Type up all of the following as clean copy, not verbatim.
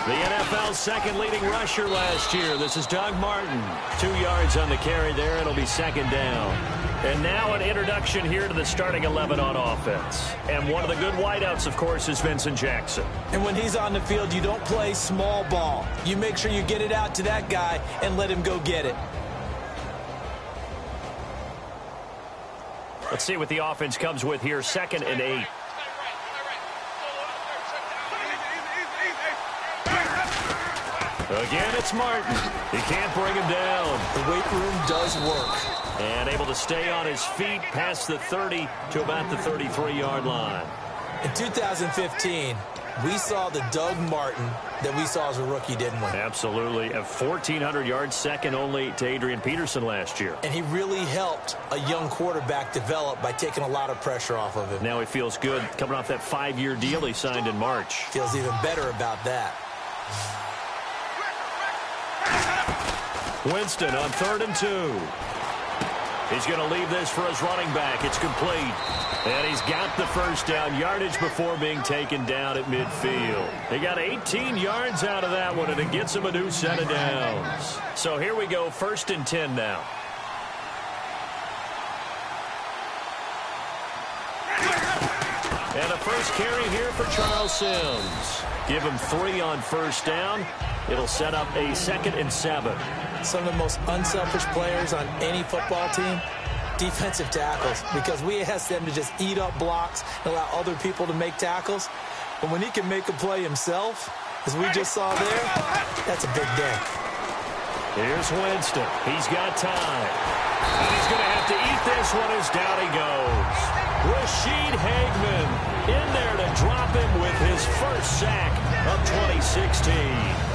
The NFL's second leading rusher last year. This is Doug Martin. 2 yards on the carry there. It'll be second down. And now an introduction here to the starting 11 on offense. And one of the good wideouts, of course, is Vincent Jackson. And when he's on the field, you don't play small ball. You make sure you get it out to that guy and let him go get it. Let's see what the offense comes with here. 2nd and 8. Again, it's Martin. He can't bring him down. The weight room does work. And able to stay on his feet past the 30 to about the 33-yard line. In 2015, we saw the Doug Martin that we saw as a rookie, didn't we? Absolutely. A 1,400 yards, second only to Adrian Peterson last year. And he really helped a young quarterback develop by taking a lot of pressure off of him. Now he feels good coming off that 5-year deal he signed in March. Feels even better about that. Winston on 3rd and 2. He's going to leave this for his running back. It's complete. And he's got the first down, yardage before being taken down at midfield. He got 18 yards out of that one, and it gets him a new set of downs. So here we go, 1st and 10 now. And a first carry here for Charles Sims. Give him 3 on first down. It'll set up a 2nd and 7. Some of the most unselfish players on any football team, defensive tackles, because we ask them to just eat up blocks and allow other people to make tackles. But when he can make a play himself, as we just saw there, that's a big day. Here's Winston. He's got time. And he's going to have to eat this one as down he goes. Rashid Hagman in there to drop him with his first sack of 2016.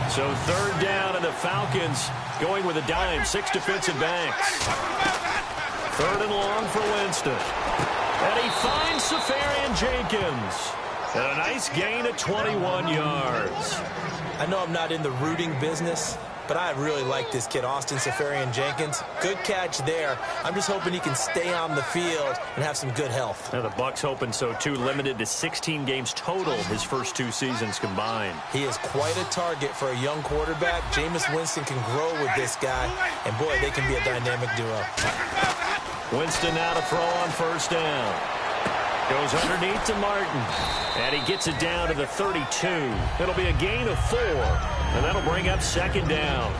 So 3rd down, and the Falcons going with a dime. 6 defensive backs. 3rd and long for Winston. And he finds Safarian Jenkins. And a nice gain of 21 yards. I know I'm not in the rooting business, but I really like this kid, Austin Safarian Jenkins. Good catch there. I'm just hoping he can stay on the field and have some good health. Now the Bucs hoping so too. Limited to 16 games total his first 2 seasons combined. He is quite a target for a young quarterback. Jameis Winston can grow with this guy, and boy, they can be a dynamic duo. Winston now to throw on first down. Goes underneath to Martin. And he gets it down to the 32. It'll be a gain of 4. And that'll bring up 2nd down.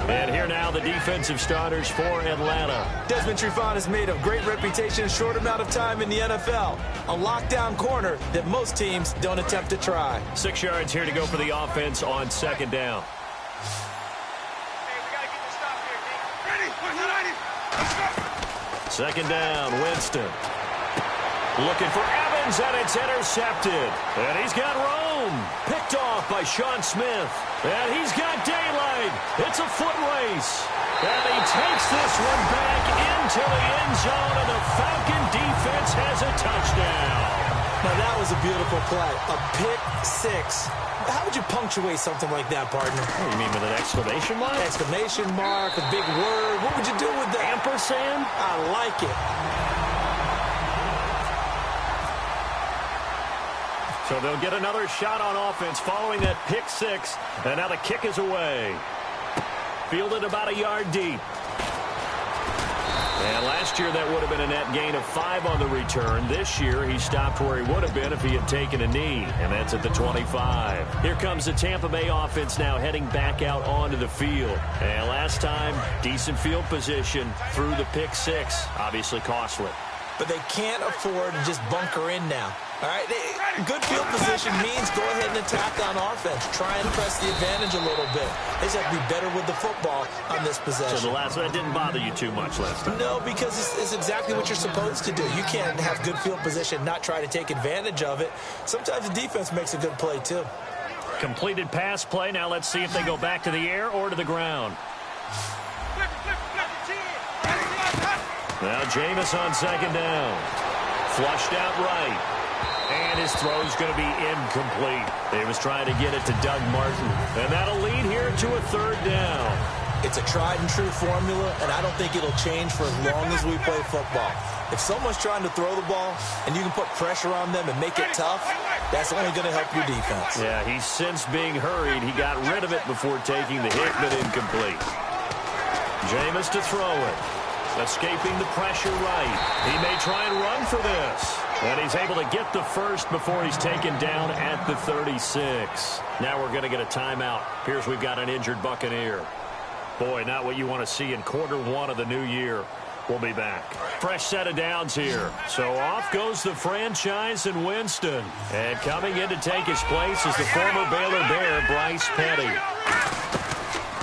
And here now the defensive starters for Atlanta. Desmond Trufant has made a great reputation in a short amount of time in the NFL. A lockdown corner that most teams don't attempt to try. 6 yards here to go for the offense on 2nd down. Hey, we got to get this stop here, Ready? Let's go. 2nd down, Winston. Looking for Evans, and it's intercepted. And he's got Rome. Picked off by Sean Smith. And he's got daylight. It's a foot race. And he takes this one back into the end zone, and the Falcon defense has a touchdown. Now, that was a beautiful play. A pick 6. How would you punctuate something like that, partner? Oh, you mean with an exclamation mark? Exclamation mark, a big word. What would you do with that? Ampersand? I like it. So they'll get another shot on offense following that pick 6. And now the kick is away. Fielded about a yard deep. And last year that would have been a net gain of 5 on the return. This year he stopped where he would have been if he had taken a knee. And that's at the 25. Here comes the Tampa Bay offense now heading back out onto the field. And last time, decent field position through the pick 6. Obviously costly. But they can't afford to just bunker in now. All right, good field position means go ahead and attack on offense. Try and press the advantage a little bit. They just have to be better with the football on this possession. So the last one didn't bother you too much last time? No, because it's exactly what you're supposed to do. You can't have good field position, not try to take advantage of it. Sometimes the defense makes a good play, too. Completed pass play. Now let's see if they go back to the air or to the ground. Now Jameis on 2nd down. Flushed out right. And his throw's going to be incomplete. He was trying to get it to Doug Martin. And that'll lead here to a 3rd down. It's a tried and true formula, and I don't think it'll change for as long as we play football. If someone's trying to throw the ball and you can put pressure on them and make it tough, that's only going to help your defense. Yeah, he's since being hurried. He got rid of it before taking the hit, but incomplete. Jameis to throw it. Escaping the pressure right. He may try and run for this. And he's able to get the first before he's taken down at the 36. Now we're going to get a timeout. Here's we've got an injured Buccaneer. Boy, not what you want to see in quarter one of the new year. We'll be back. Fresh set of downs here. So off goes the franchise and Winston. And coming in to take his place is the former Baylor Bear, Bryce Petty.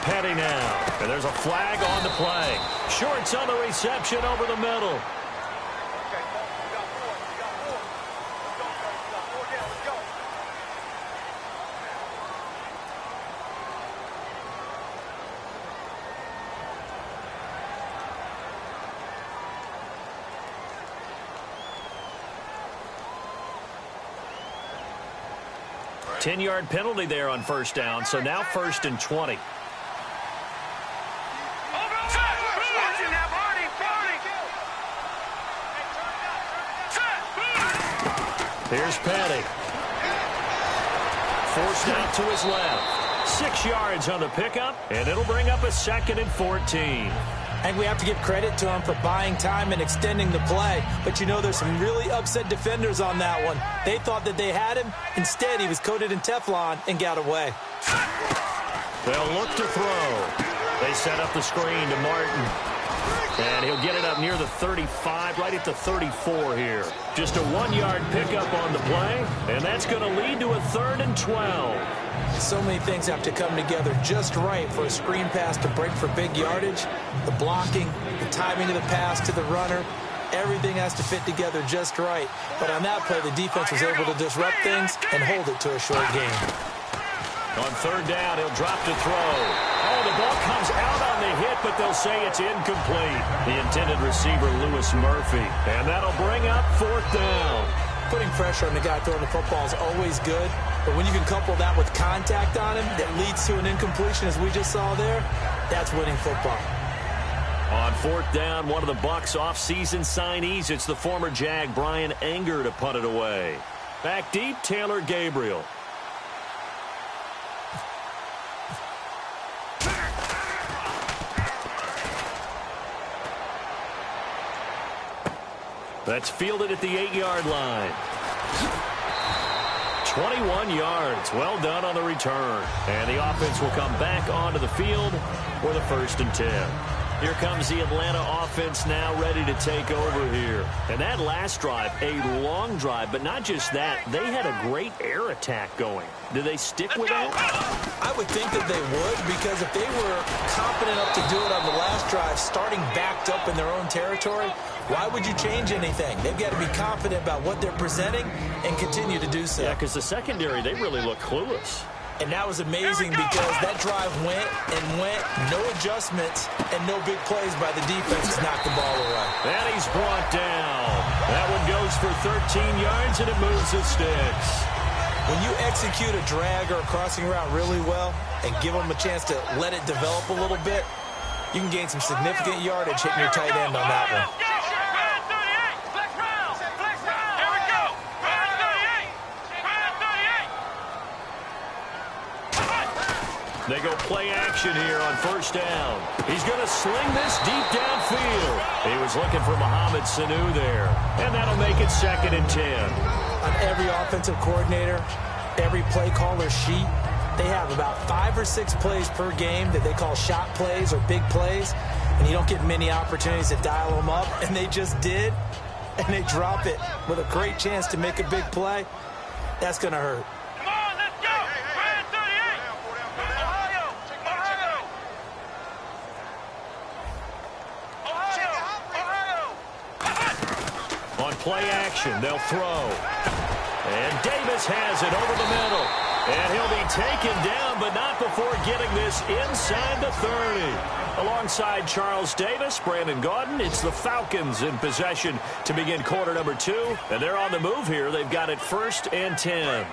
Petty now. And there's a flag on the play. Shorts on the reception over the middle. 10-yard penalty there on first down, so now 1st and 20. Here's Petty. Forced out to his left. 6 yards on the pickup, and it'll bring up a 2nd and 14. I think we have to give credit to him for buying time and extending the play. But, you know, there's some really upset defenders on that one. They thought that they had him. Instead, he was coated in Teflon and got away. They'll look to throw. They set up the screen to Martin. And he'll get it up near the 35, right at the 34 here. Just a 1-yard pickup on the play, and that's going to lead to a 3rd and 12. So many things have to come together just right for a screen pass to break for big yardage. The blocking, the timing of the pass to the runner, everything has to fit together just right. But on that play, the defense was able to disrupt things and hold it to a short game. On 3rd down, he'll drop to throw. Oh, the ball comes out on the hit, but they'll say it's incomplete. The intended receiver, Lewis Murphy. And that'll bring up 4th down. Putting pressure on the guy throwing the football is always good, but when you can couple that with contact on him that leads to an incompletion, as we just saw there, that's winning football. On 4th down, one of the Bucs off-season signees, it's the former Jag, Brian Anger, to punt it away. Back deep, Taylor Gabriel. That's fielded at the 8-yard line. 21 yards. Well done on the return. And the offense will come back onto the field for the 1st and 10. Here comes the Atlanta offense now ready to take over here. And that last drive, a long drive, but not just that. They had a great air attack going. Do they stick with that? I would think that they would, because if they were confident enough to do it on the last drive, starting backed up in their own territory, why would you change anything? They've got to be confident about what they're presenting and continue to do so. Yeah, because the secondary, they really look clueless. And that was amazing because that drive went and went, no adjustments, and no big plays by the defense to knock the ball away. And he's brought down. That one goes for 13 yards, and it moves the sticks. When you execute a drag or a crossing route really well and give them a chance to let it develop a little bit, you can gain some significant yardage hitting your tight end on that one. They go play action here on 1st down. He's going to sling this deep downfield. He was looking for Mohamed Sanu there. And that'll make it 2nd and 10. On every offensive coordinator, every play caller sheet, they have about 5 or 6 plays per game that they call shot plays or big plays. And you don't get many opportunities to dial them up. And they just did. And they drop it with a great chance to make a big play. That's going to hurt. Play action, they'll throw. And Davis has it over the middle. And he'll be taken down, but not before getting this inside the 30. Alongside Charles Davis, Brandon Gaudin, it's the Falcons in possession to begin quarter number 2. And they're on the move here. They've got it 1st and 10.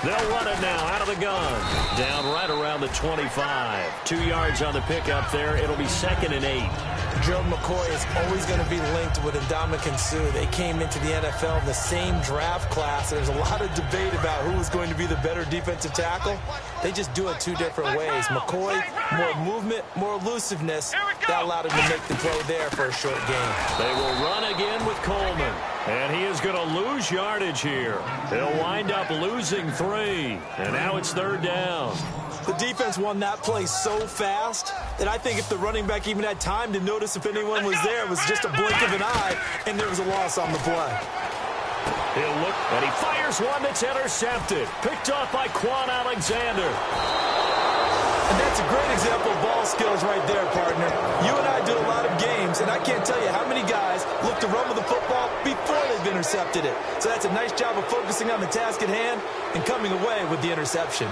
They'll run it now out of the gun. Down right around the 25. 2 yards on the pickup there. It'll be 2nd and 8. Gerald McCoy is always going to be linked with Ndamukong Suh. They came into the NFL in the same draft class. There's a lot of debate about who was going to be the better defensive tackle. They just do it 2 different ways. McCoy, more movement, more elusiveness. That allowed him to make the throw there for a short gain. They will run again with Coleman. And he is going to lose yardage here. He'll wind up losing 3. And now it's 3rd down. The defense won that play so fast that I think if the running back even had time to notice if anyone was there, it was just a blink of an eye, and there was a loss on the play. He'll look, and he fires one that's intercepted. Picked off by Quan Alexander. And that's a great example of ball skills right there, partner. You and I do a lot of games, and I can't tell you how many guys look to run with the football before they've intercepted it. So that's a nice job of focusing on the task at hand and coming away with the interception.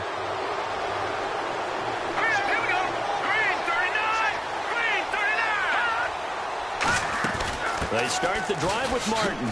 They start the drive with Martin.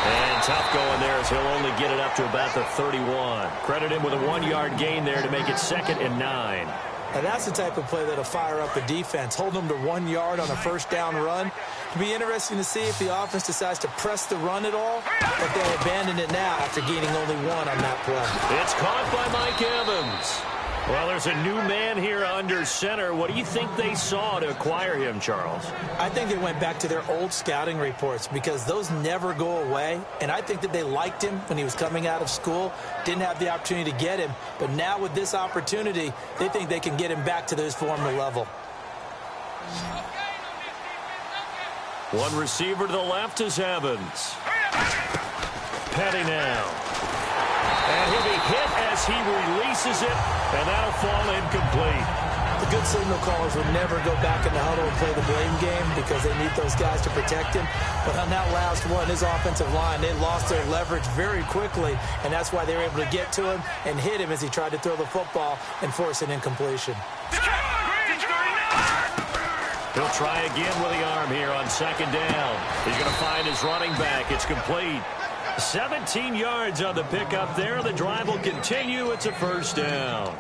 And tough going there as he'll only get it up to about the 31. Credit him with a 1-yard gain there to make it 2nd and 9. And that's the type of play that'll fire up a defense. Hold them to 1 yard on a first down run. It'll be interesting to see if the offense decides to press the run at all, but they abandon it now after gaining only 1 on that play. It's caught by Mike Evans. Well, there's a new man here under center. What do you think they saw to acquire him, Charles? I think they went back to their old scouting reports because those never go away. And I think that they liked him when he was coming out of school, didn't have the opportunity to get him. But now with this opportunity, they think they can get him back to his former level. One receiver to the left is Evans. Petty now. And he'll be hit as he releases it, and that'll fall incomplete. The good signal callers would never go back in the huddle and play the blame game because they need those guys to protect him. But on that last one, his offensive line, they lost their leverage very quickly, and that's why they were able to get to him and hit him as he tried to throw the football and force an incompletion. He'll try again with the arm here on 2nd down. He's going to find his running back. It's complete. 17 yards on the pickup there. The drive will continue. It's a 1st down.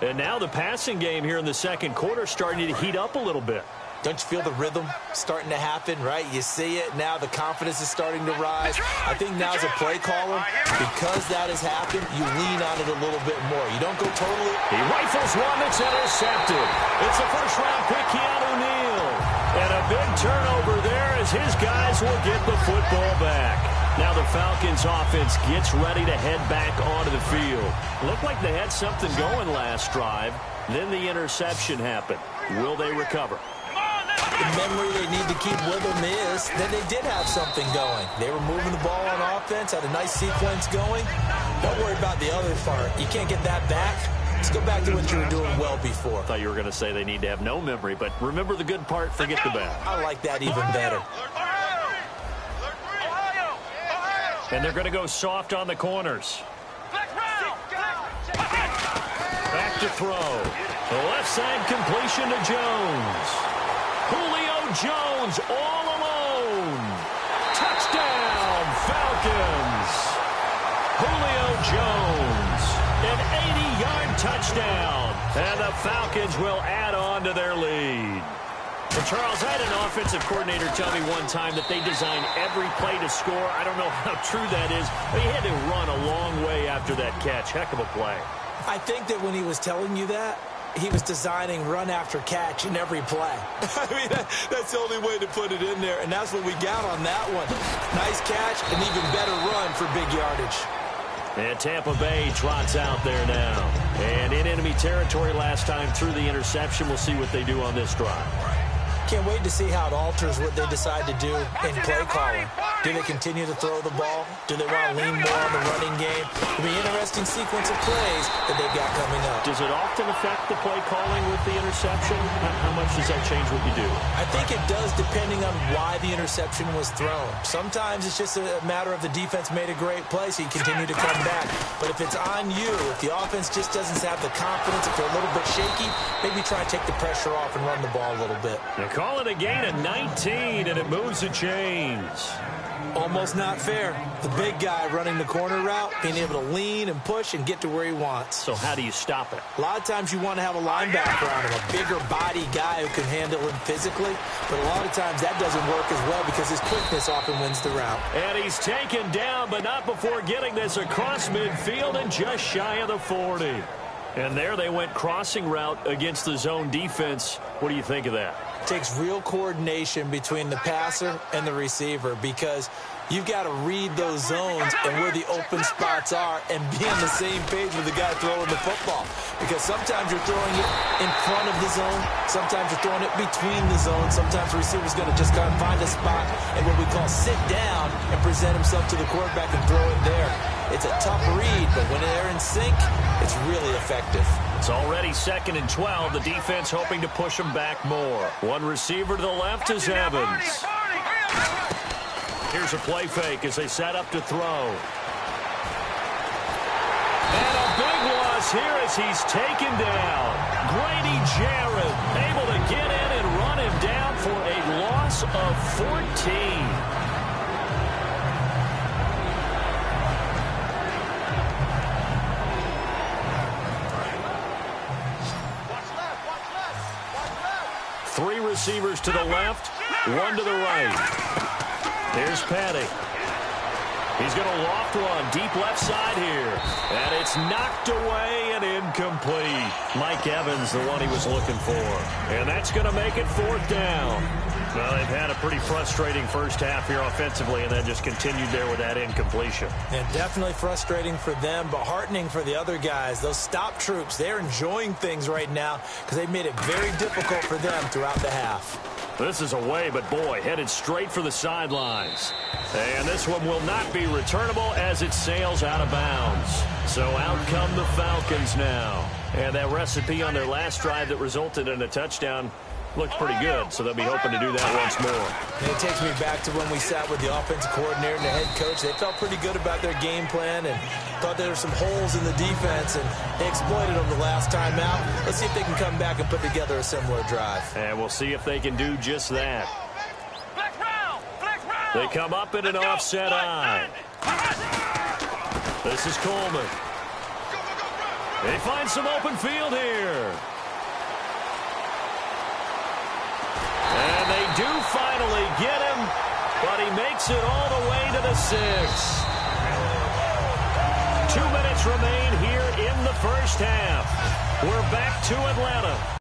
And now the passing game here in the 2nd quarter starting to heat up a little bit. Don't you feel the rhythm starting to happen, right? You see it now. The confidence is starting to rise. I think now as a play caller, because that has happened, you lean on it a little bit more. You don't go totally. He rifles one that's intercepted. It's a 1st-round pick, Keanu Neal. And a big turnover there as his guys will get the football back. Now the Falcons offense gets ready to head back onto the field. Looked like they had something going last drive. Then the interception happened. Will they recover? The memory they need to keep with them is that they did have something going. They were moving the ball on offense, had a nice sequence going. Don't worry about the other part. You can't get that back. Let's go back to what you were doing well before. I thought you were going to say they need to have no memory, but remember the good part, forget the bad. I like that even better. And they're going to go soft on the corners. Back to throw. The left side completion to Jones. Julio Jones all alone. Touchdown, Falcons. Julio Jones, an 80-yard touchdown. And the Falcons will add on to their lead. And Charles, I had an offensive coordinator tell me one time that they design every play to score. I don't know how true that is, but he had to run a long way after that catch. Heck of a play. I think that when he was telling you that, he was designing run after catch in every play. I mean, that's the only way to put it in there, and that's what we got on that one. Nice catch, an even better run for big yardage. And Tampa Bay trots out there now. And in enemy territory last time through the interception. We'll see what they do on this drive. Can't wait to see how it alters what they decide to do in play calling. Do they continue to throw the ball? Do they want to lean more on the running game? It'll be an interesting sequence of plays that they've got coming up. Does it often affect the play calling with the interception? How much does that change what you do? I think it does depending on why the interception was thrown. Sometimes it's just a matter of the defense made a great play, so you continue to come back. But if it's on you, if the offense just doesn't have the confidence, if they're a little bit shaky, maybe try to take the pressure off and run the ball a little bit. They call it a gain of 19, and it moves the chains. Almost not fair. The big guy running the corner route, being able to lean and push and get to where he wants. So how do you stop it? A lot of times you want to have a linebacker on him, a bigger body guy who can handle him physically. But a lot of times that doesn't work as well because his quickness often wins the route. And he's taken down, but not before getting this across midfield and just shy of the 40. And there they went crossing route against the zone defense. What do you think of that? It takes real coordination between the passer and the receiver because you've got to read those zones and where the open spots are and be on the same page with the guy throwing the football. Because sometimes you're throwing it in front of the zone. Sometimes you're throwing it between the zones. Sometimes the receiver's going to just kind of find a spot and what we call sit down and present himself to the quarterback and throw it there. It's a tough read, but when they're in sync, it's really effective. It's already 2nd and 12. The defense hoping to push them back more. One receiver to the left is Evans. Here's a play fake as they set up to throw. And a big loss here as he's taken down. Grady Jarrett able to get in and run him down for a loss of 14. Three receivers to the left, one to the right. Here's Petty. He's going to loft one deep left side here. And it's knocked away and incomplete. Mike Evans, the one he was looking for. And that's going to make it 4th down. Well, they've had a pretty frustrating first half here offensively and then just continued there with that incompletion. And definitely frustrating for them, but heartening for the other guys. Those stop troops, they're enjoying things right now because they've made it very difficult for them throughout the half. This is away, but boy, headed straight for the sidelines. And this one will not be returnable as it sails out of bounds. So out come the Falcons now. And that recipe on their last drive that resulted in a touchdown looked pretty good, so they'll be hoping to do that once more. And it takes me back to when we sat with the offensive coordinator and the head coach. They felt pretty good about their game plan and thought there were some holes in the defense, and they exploited them the last time out. Let's see if they can come back and put together a similar drive. And we'll see if they can do just that. They come up in an offset eye. This is Coleman. They find some open field here. And they do finally get him, but he makes it all the way to the 6. 2 minutes remain here in the first half. We're back to Atlanta.